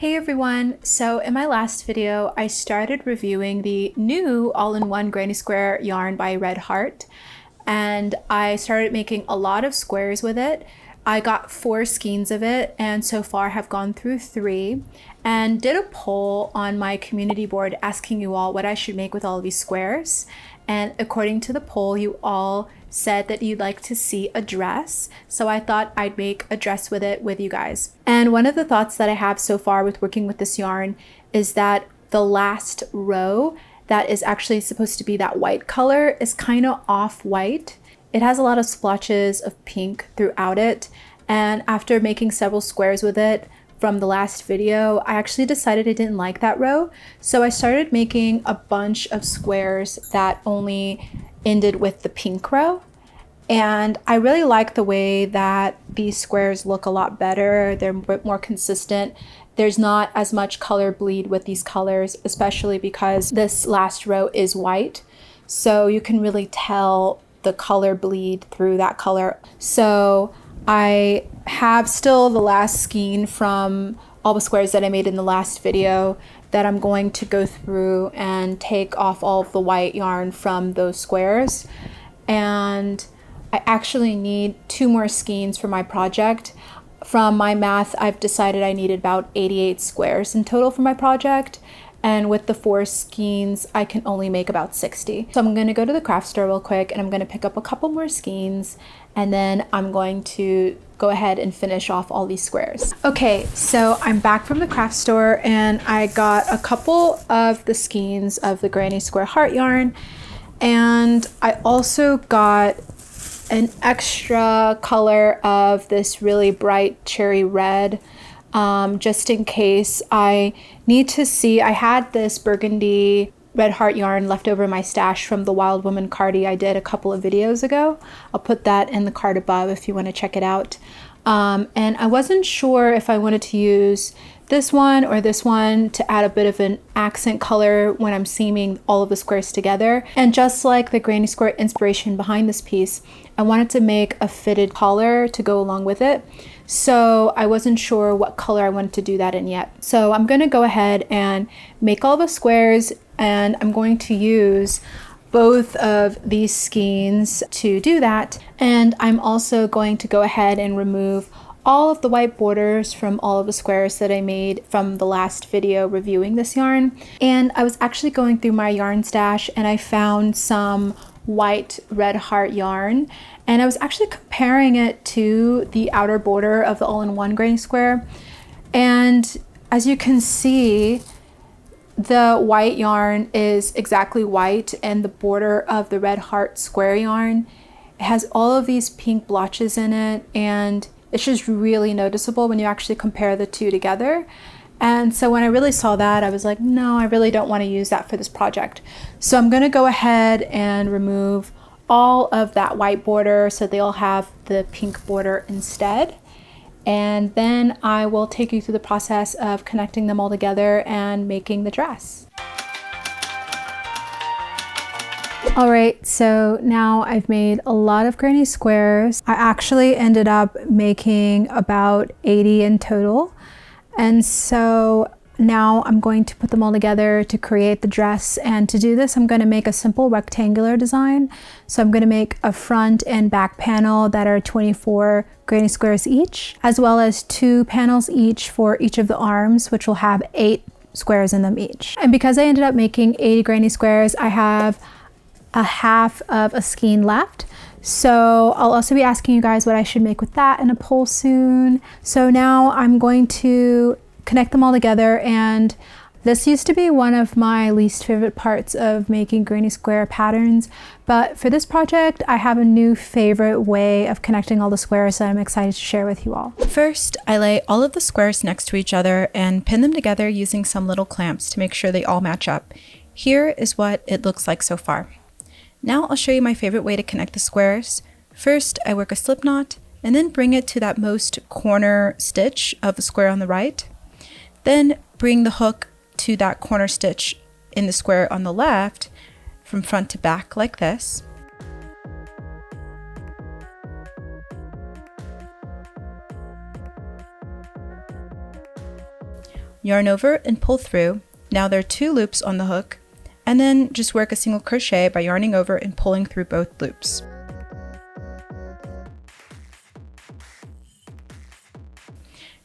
Hey everyone! So in my last video, I started reviewing the new all-in-one granny square yarn by Red Heart, and I started making a lot of squares with it. I got 4 skeins of it, and so far have gone through 3, and did a poll on my community board asking you all what I should make with all of these squares. And according to the poll, you all said that you'd like to see a dress, so I thought I'd make a dress with it with you guys. And one of the thoughts that I have so far with working with this yarn is that the last row that is actually supposed to be that white color is kind of off-white. It has a lot of splotches of pink throughout it, and after making several squares with it from the last video, I actually decided I didn't like that row, so I started making a bunch of squares that only ended with the pink row. And I really like the way that these squares look a lot better. They're a bit more consistent. There's not as much color bleed with these colors, especially because this last row is white, so you can really tell the color bleed through that color. So I have still the last skein from all the squares that I made in the last video that I'm going to go through and take off all of the white yarn from those squares. And I actually need 2 more skeins for my project. From my math, I've decided I needed about 88 squares in total for my project. And with the 4 skeins, I can only make about 60. So I'm gonna go to the craft store real quick and I'm gonna pick up a couple more skeins, and then I'm going to go ahead and finish off all these squares. Okay, so I'm back from the craft store and I got a couple of the skeins of the Granny Square Heart yarn, and I also got an extra color of this really bright cherry red, just in case I need to see. I had this burgundy Red Heart yarn left over in my stash from the Wild Woman cardi I did a couple of videos ago. I'll put that in the card above if you want to check it out. And I wasn't sure if I wanted to use this one or this one to add a bit of an accent color when I'm seaming all of the squares together. And just like the Granny Square inspiration behind this piece, I wanted to make a fitted collar to go along with it. So I wasn't sure what color I wanted to do that in yet. So I'm going to go ahead and make all the squares, and I'm going to use both of these skeins to do that. And I'm also going to go ahead and remove all of the white borders from all of the squares that I made from the last video reviewing this yarn. And I was actually going through my yarn stash and I found some white Red Heart yarn, and I was actually comparing it to the outer border of the all-in-one granny square, and as you can see, the white yarn is exactly white, and the border of the Red Heart square yarn, it has all of these pink blotches in it, and it's just really noticeable when you actually compare the two together. And so when I really saw that, I was like, no, I really don't want to use that for this project. So I'm going to go ahead and remove all of that white border so they'll have the pink border instead. And then I will take you through the process of connecting them all together and making the dress. All right, so now I've made a lot of granny squares. I actually ended up making about 80 in total. And so now I'm going to put them all together to create the dress. And to do this, I'm going to make a simple rectangular design. So I'm going to make a front and back panel that are 24 granny squares each, as well as 2 panels each for each of the arms, which will have 8 squares in them each. And because I ended up making 80 granny squares, I have a half of a skein left. So I'll also be asking you guys what I should make with that in a poll soon. So now I'm going to connect them all together, and this used to be one of my least favorite parts of making granny square patterns, but for this project I have a new favorite way of connecting all the squares that I'm excited to share with you all. First, I lay all of the squares next to each other and pin them together using some little clamps to make sure they all match up. Here is what it looks like so far. Now I'll show you my favorite way to connect the squares. First, I work a slip knot and then bring it to that most corner stitch of the square on the right. Then bring the hook to that corner stitch in the square on the left from front to back like this. yarn over and pull through. Now there are 2 loops on the hook, and then just work a single crochet by yarning over and pulling through both loops.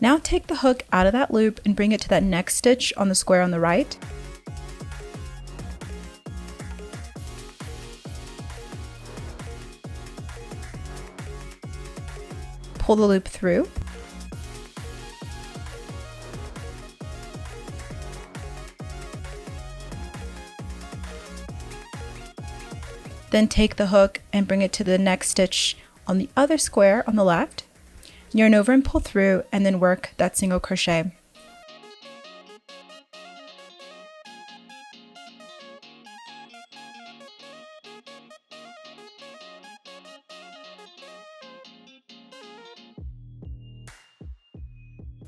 Now take the hook out of that loop and bring it to that next stitch on the square on the right. Pull the loop through. Then take the hook and bring it to the next stitch on the other square on the left. Yarn over and pull through, and then work that single crochet.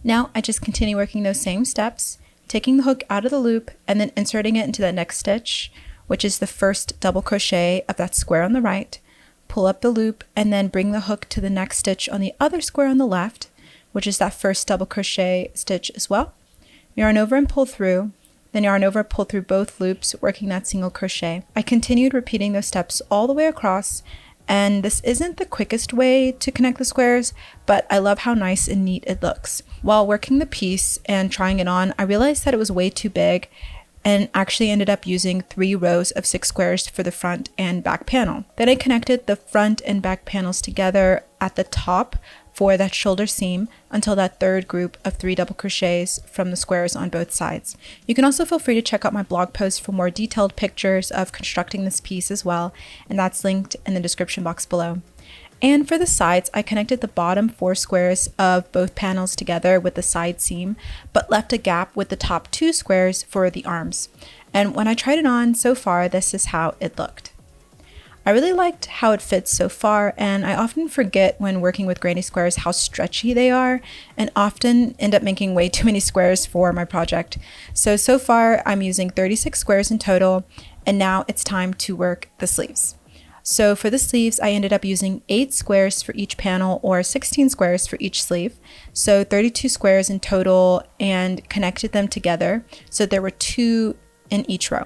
Now I just continue working those same steps, taking the hook out of the loop and then inserting it into that next stitch, which is the first double crochet of that square on the right. Pull up the loop and then bring the hook to the next stitch on the other square on the left, which is that first double crochet stitch as well. Yarn over and pull through, then yarn over, pull through both loops, working that single crochet. I continued repeating those steps all the way across, and this isn't the quickest way to connect the squares, but I love how nice and neat it looks. While working the piece and trying it on, I realized that it was way too big and actually ended up using 3 rows of 6 squares for the front and back panel. Then I connected the front and back panels together at the top for that shoulder seam until that third group of 3 double crochets from the squares on both sides. You can also feel free to check out my blog post for more detailed pictures of constructing this piece as well, and that's linked in the description box below. And for the sides, I connected the bottom 4 squares of both panels together with the side seam, but left a gap with the top 2 squares for the arms. And when I tried it on so far, this is how it looked. I really liked how it fits so far, and I often forget when working with granny squares how stretchy they are, and often end up making way too many squares for my project. So far I'm using 36 squares in total, and now it's time to work the sleeves. So for the sleeves, I ended up using 8 squares for each panel, or 16 squares for each sleeve. So 32 squares in total, and connected them together so there were 2 in each row.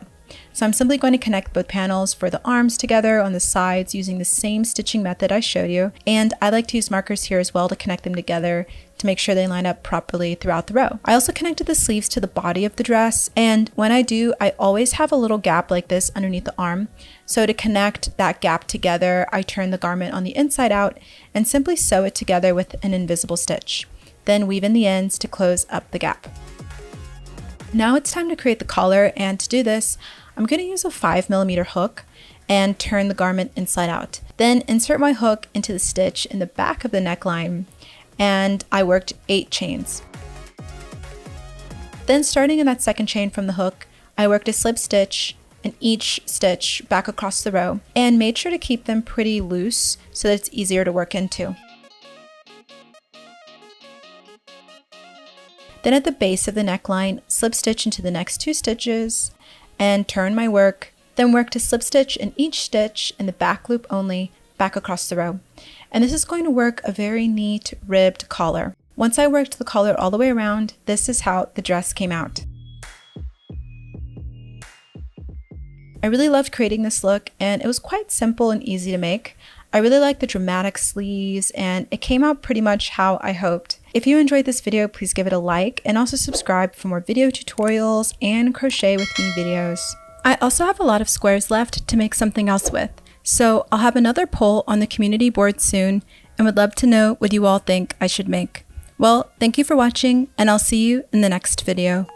So I'm simply going to connect both panels for the arms together on the sides using the same stitching method I showed you. And I like to use markers here as well to connect them together to make sure they line up properly throughout the row. I also connected the sleeves to the body of the dress, and when I do, I always have a little gap like this underneath the arm. So to connect that gap together, I turn the garment on the inside out and simply sew it together with an invisible stitch. Then weave in the ends to close up the gap. Now it's time to create the collar, and to do this, I'm going to use a 5mm hook and turn the garment inside out. Then insert my hook into the stitch in the back of the neckline, and I worked 8 chains. Then starting in that second chain from the hook, I worked a slip stitch in each stitch back across the row and made sure to keep them pretty loose so that it's easier to work into. Then at the base of the neckline, slip stitch into the next 2 stitches and turn my work, then work to slip stitch in each stitch in the back loop only back across the row. And this is going to work a very neat ribbed collar. Once I worked the collar all the way around, this is how the dress came out. I really loved creating this look, and it was quite simple and easy to make. I really like the dramatic sleeves, and it came out pretty much how I hoped. If you enjoyed this video, please give it a like and also subscribe for more video tutorials and crochet with me videos. I also have a lot of squares left to make something else with, so I'll have another poll on the community board soon and would love to know what you all think I should make. Well, thank you for watching, and I'll see you in the next video.